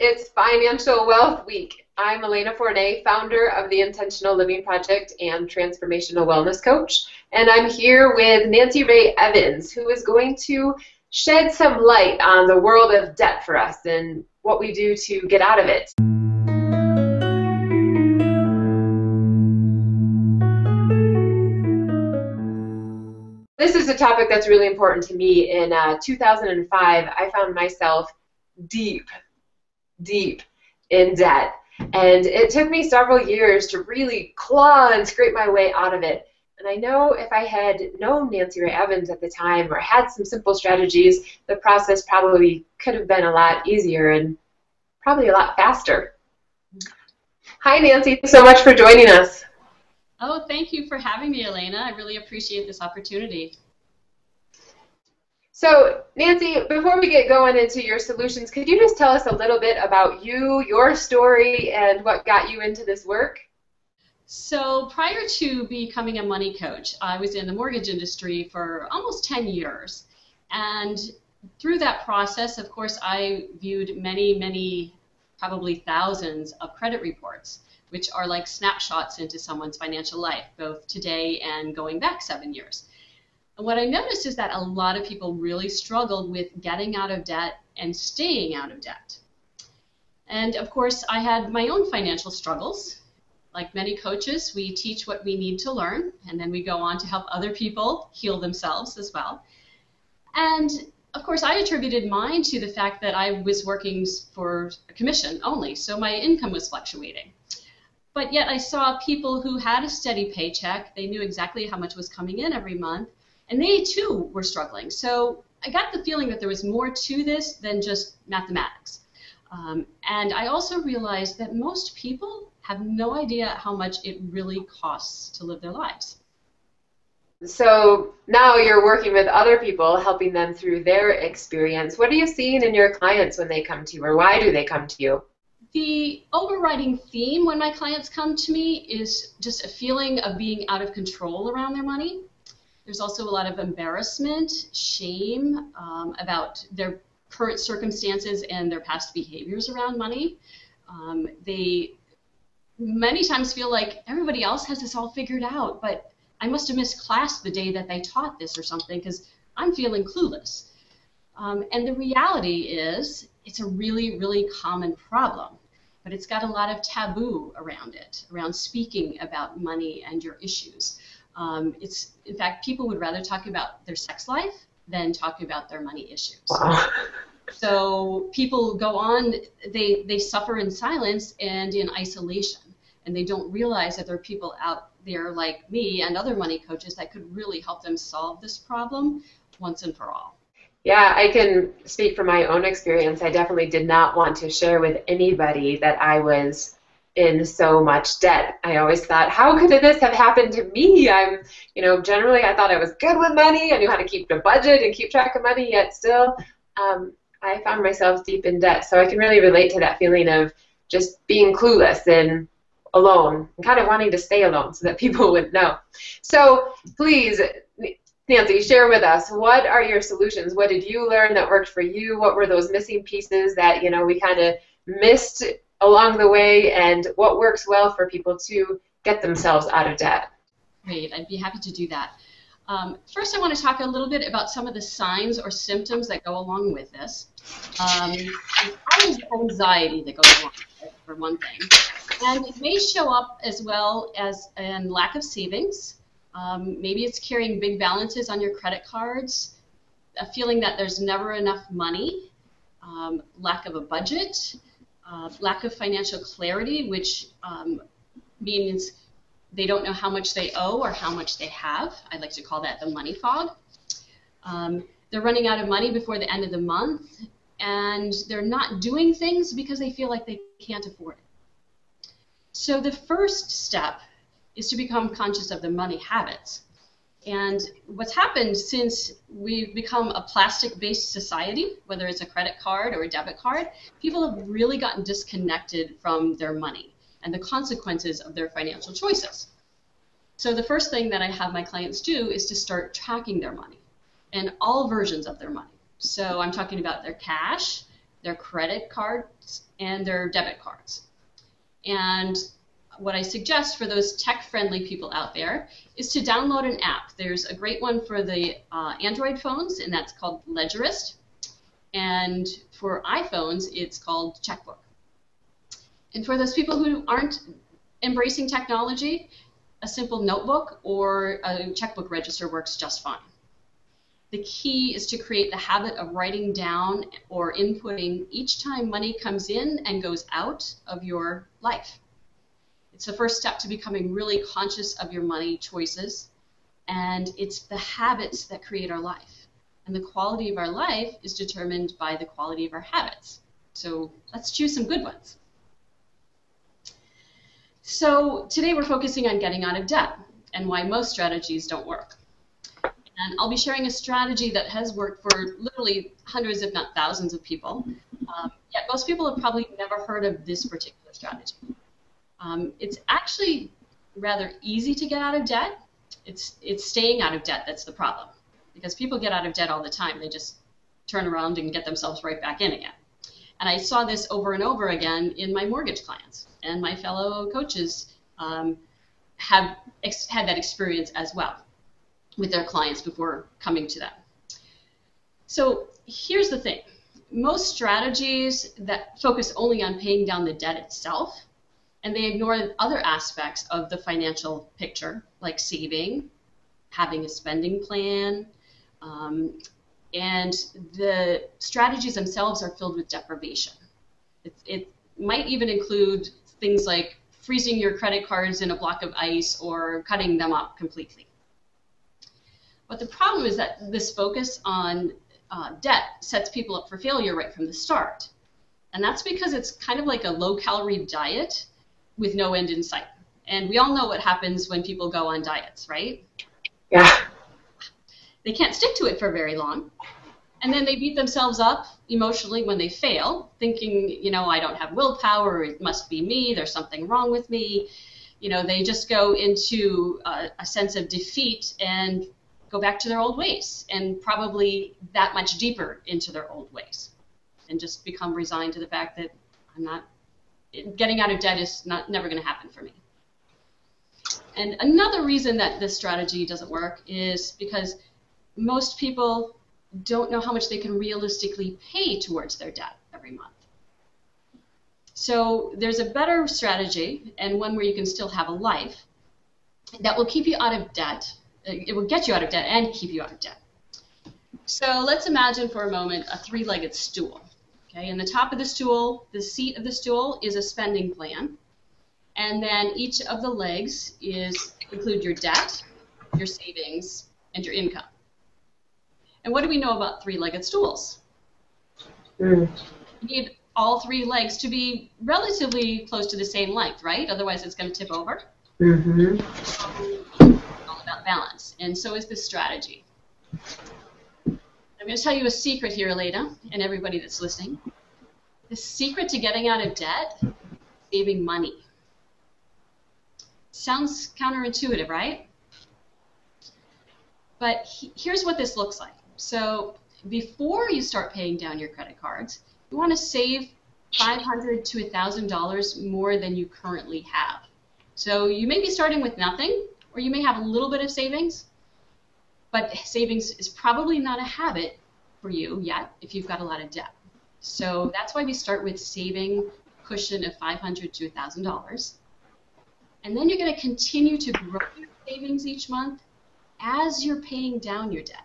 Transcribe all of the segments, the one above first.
It's Financial Wealth Week. I'm Elena Fournay, founder of the Intentional Living Project and Transformational Wellness Coach. And I'm here with Nancy Ray Evans, who is going to shed some light on the world of debt for us and what we do to get out of it. This is a topic that's really important to me. In 2005, I found myself deep in debt. And it took me several years to really claw and scrape my way out of it. And I know if I had known Nancy Ray Evans at the time or had some simple strategies, the process probably could have been a lot easier and probably a lot faster. Hi, Nancy. Thanks so much for joining us. Oh, thank you for having me, Elena. I really appreciate this opportunity. So, Nancy, before we get going into your solutions, could you just tell us a little bit about you, your story, and what got you into this work? So, prior to becoming a money coach, I was in the mortgage industry for almost 10 years. And through that process, of course, I viewed many, probably thousands of credit reports, which are like snapshots into someone's financial life, both today and going back 7 years. And what I noticed is that a lot of people really struggled with getting out of debt and staying out of debt. And of course, I had my own financial struggles. Like many coaches, we teach what we need to learn, and then we go on to help other people heal themselves as well. And of course, I attributed mine to the fact that I was working for a commission only, so my income was fluctuating. But yet I saw people who had a steady paycheck. They knew exactly how much was coming in every month, and they too were struggling. So I got the feeling that there was more to this than just mathematics. And I also realized that most people have no idea how much it really costs to live their lives. So now you're working with other people, helping them through their experience. What are you seeing in your clients when they come to you, or why do they come to you? The overriding theme when my clients come to me is just a feeling of being out of control around their money. There's also a lot of embarrassment, shame about their current circumstances and their past behaviors around money. They many times feel like everybody else has this all figured out, but I must have missed class the day that they taught this or something because I'm feeling clueless. And the reality is it's a really common problem, but it's got a lot of taboo around it, around speaking about money and your issues. In fact, people would rather talk about their sex life than talk about their money issues. Wow. So people go on, they suffer in silence and in isolation, and they don't realize that there are people out there like me and other money coaches that could really help them solve this problem once and for all. Yeah, I can speak from my own experience. I definitely did not want to share with anybody that I was in so much debt. I always thought, how could this have happened to me? Generally I thought I was good with money. I knew how to keep a budget and keep track of money, yet still I found myself deep in debt. So I can really relate to that feeling of just being clueless and alone and kind of wanting to stay alone so that people would know. So please, Nancy, share with us, what are your solutions? What did you learn that worked for you? What were those missing pieces that, we kind of missed along the way, and what works well for people to get themselves out of debt? Great, I'd be happy to do that. First, I want to talk a little bit about some of the signs or symptoms that go along with this. There's always anxiety that goes along with it, for one thing. And it may show up as well as in lack of savings. Maybe it's carrying big balances on your credit cards, a feeling that there's never enough money, lack of a budget, lack of financial clarity, which means they don't know how much they owe or how much they have. I like to call that the money fog. They're running out of money before the end of the month, and they're not doing things because they feel like they can't afford it. So the first step is to become conscious of the money habits. And what's happened since we've become a plastic-based society, whether it's a credit card or a debit card, people have really gotten disconnected from their money and the consequences of their financial choices. So the first thing that I have my clients do is to start tracking their money and all versions of their money. So I'm talking about their cash, their credit cards, and their debit cards. And what I suggest for those tech-friendly people out there is to download an app. There's a great one for the Android phones, and that's called Ledgerist. And for iPhones, it's called Checkbook. And for those people who aren't embracing technology, a simple notebook or a checkbook register works just fine. The key is to create the habit of writing down or inputting each time money comes in and goes out of your life. It's the first step to becoming really conscious of your money choices, and it's the habits that create our life. And the quality of our life is determined by the quality of our habits. So let's choose some good ones. So today we're focusing on getting out of debt and why most strategies don't work. And I'll be sharing a strategy that has worked for literally hundreds, if not thousands of people. Yet most people have probably never heard of this particular strategy. It's actually rather easy to get out of debt. It's staying out of debt that's the problem. Because people get out of debt all the time. They just turn around and get themselves right back in again. And I saw this over and over again in my mortgage clients. And my fellow coaches have had that experience as well with their clients before coming to them. So here's the thing. Most strategies that focus only on paying down the debt itself, and they ignore other aspects of the financial picture, like saving, having a spending plan, and the strategies themselves are filled with deprivation. It might even include things like freezing your credit cards in a block of ice or cutting them up completely. But the problem is that this focus on debt sets people up for failure right from the start. And that's because it's kind of like a low-calorie diet with no end in sight. And we all know what happens when people go on diets, right? Yeah. They can't stick to it for very long. And then they beat themselves up emotionally when they fail, thinking, you know, I don't have willpower, it must be me, there's something wrong with me. You know, they just go into a sense of defeat and go back to their old ways, and probably that much deeper into their old ways, and just become resigned to the fact that getting out of debt is never going to happen for me. And another reason that this strategy doesn't work is because most people don't know how much they can realistically pay towards their debt every month. So there's a better strategy, and one where you can still have a life, that will keep you out of debt. It will get you out of debt and keep you out of debt. So let's imagine for a moment a three-legged stool. Okay, and the top of the stool, the seat of the stool, is a spending plan. And then each of the legs include your debt, your savings, and your income. And what do we know about three-legged stools? You need all three legs to be relatively close to the same length, right? Otherwise it's going to tip over. Mm-hmm. All about balance. And so is this strategy. I'm going to tell you a secret here, Elena, and everybody that's listening. The secret to getting out of debt is saving money. Sounds counterintuitive, right? But here's what this looks like. So before you start paying down your credit cards, you want to save $500 to $1,000 more than you currently have. So you may be starting with nothing, or you may have a little bit of savings, but savings is probably not a habit for you yet if you've got a lot of debt. So that's why we start with saving a cushion of $500 to $1,000. And then you're going to continue to grow your savings each month as you're paying down your debt.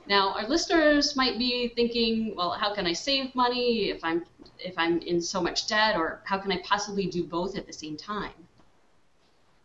Now, our listeners might be thinking, well, how can I save money if I'm in so much debt, or how can I possibly do both at the same time?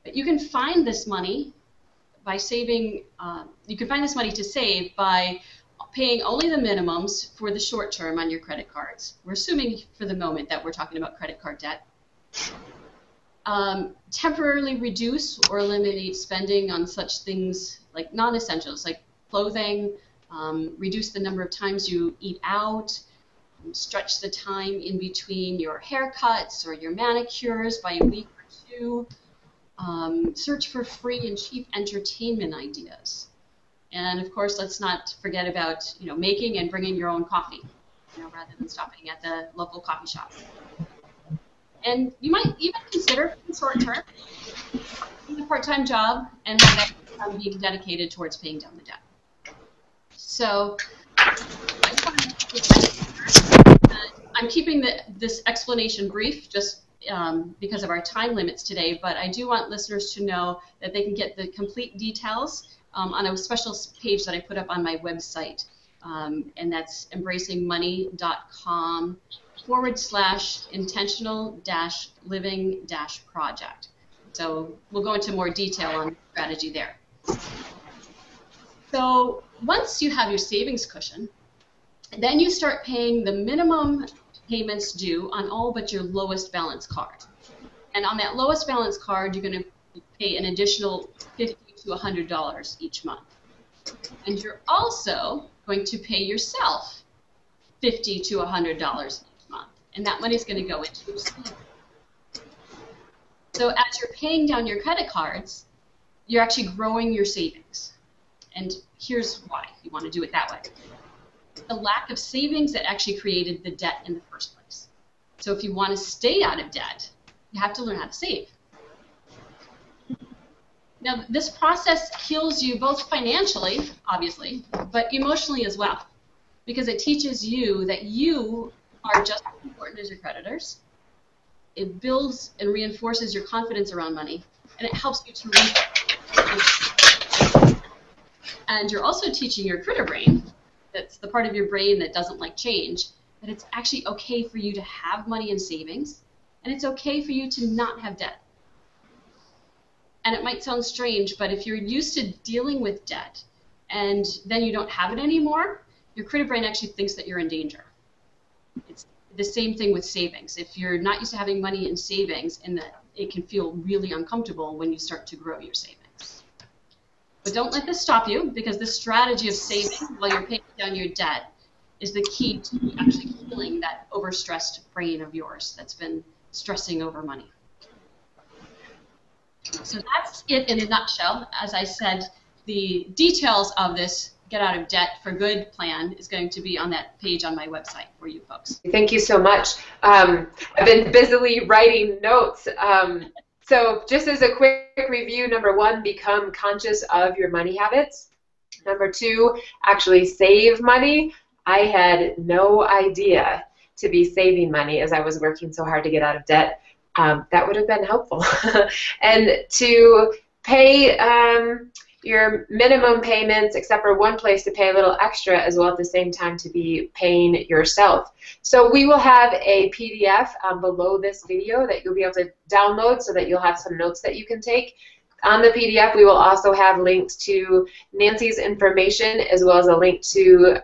But you can find this money by saving. You can find this money to save by paying only the minimums for the short term on your credit cards. We're assuming for the moment that we're talking about credit card debt. Temporarily reduce or eliminate spending on such things like non-essentials, like clothing. Reduce the number of times you eat out. Stretch the time in between your haircuts or your manicures by a week or two. Search for free and cheap entertainment ideas. And of course, let's not forget about making and bringing your own coffee. rather than stopping at the local coffee shop. And you might even consider short term, a part-time job, and have that time being dedicated towards paying down the debt. So I just want to I'm keeping this explanation brief just because of our time limits today, but I do want listeners to know that they can get the complete details on a special page that I put up on my website, and that's embracingmoney.com/intentional-living-project. So we'll go into more detail on strategy there. So once you have your savings cushion, then you start paying the minimum payments due on all but your lowest balance card. And on that lowest balance card, you're going to pay an additional $50 to $100 each month. And you're also going to pay yourself $50 to $100 each month. And that money is going to go into your savings. So as you're paying down your credit cards, you're actually growing your savings. And here's why you want to do it that way. The lack of savings that actually created the debt in the first place. So if you want to stay out of debt, you have to learn how to save. Now, this process heals you both financially, obviously, but emotionally as well, because it teaches you that you are just as important as your creditors. It builds and reinforces your confidence around money, and it helps you to reach. And you're also teaching your critter brain, that's the part of your brain that doesn't like change, that it's actually okay for you to have money in savings, and it's okay for you to not have debt. And it might sound strange, but if you're used to dealing with debt and then you don't have it anymore, your critter brain actually thinks that you're in danger. It's the same thing with savings. If you're not used to having money in savings, and that it can feel really uncomfortable when you start to grow your savings. But don't let this stop you, because this strategy of saving while you're paying down your debt is the key to actually healing that overstressed brain of yours that's been stressing over money. So that's it in a nutshell. As I said, the details of this Get Out of Debt for Good plan is going to be on that page on my website for you folks. Thank you so much. I've been busily writing notes. So just as a quick review, number 1, become conscious of your money habits. Number 2, actually save money. I had no idea to be saving money as I was working so hard to get out of debt. That would have been helpful. And to pay your minimum payments, except for one place to pay a little extra as well at the same time to be paying yourself. So we will have a PDF below this video that you'll be able to download so that you'll have some notes that you can take. On the PDF, we will also have links to Nancy's information as well as a link to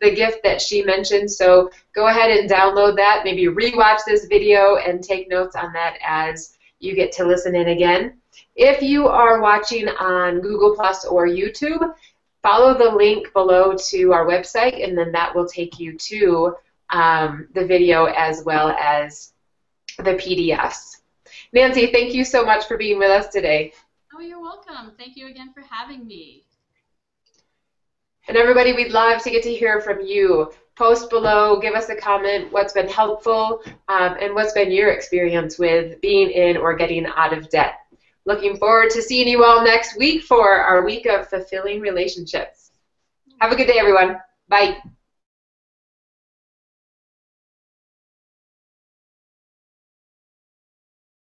the gift that she mentioned. So go ahead and download that, maybe rewatch this video and take notes on that as you get to listen in again. If you are watching on Google Plus or YouTube, follow the link below to our website, and then that will take you to the video as well as the PDFs. Nancy, thank you so much for being with us today. Oh, you're welcome. Thank you again for having me. And everybody, we'd love to get to hear from you. Post below, give us a comment, what's been helpful, and what's been your experience with being in or getting out of debt. Looking forward to seeing you all next week for our week of fulfilling relationships. Have a good day, everyone. Bye.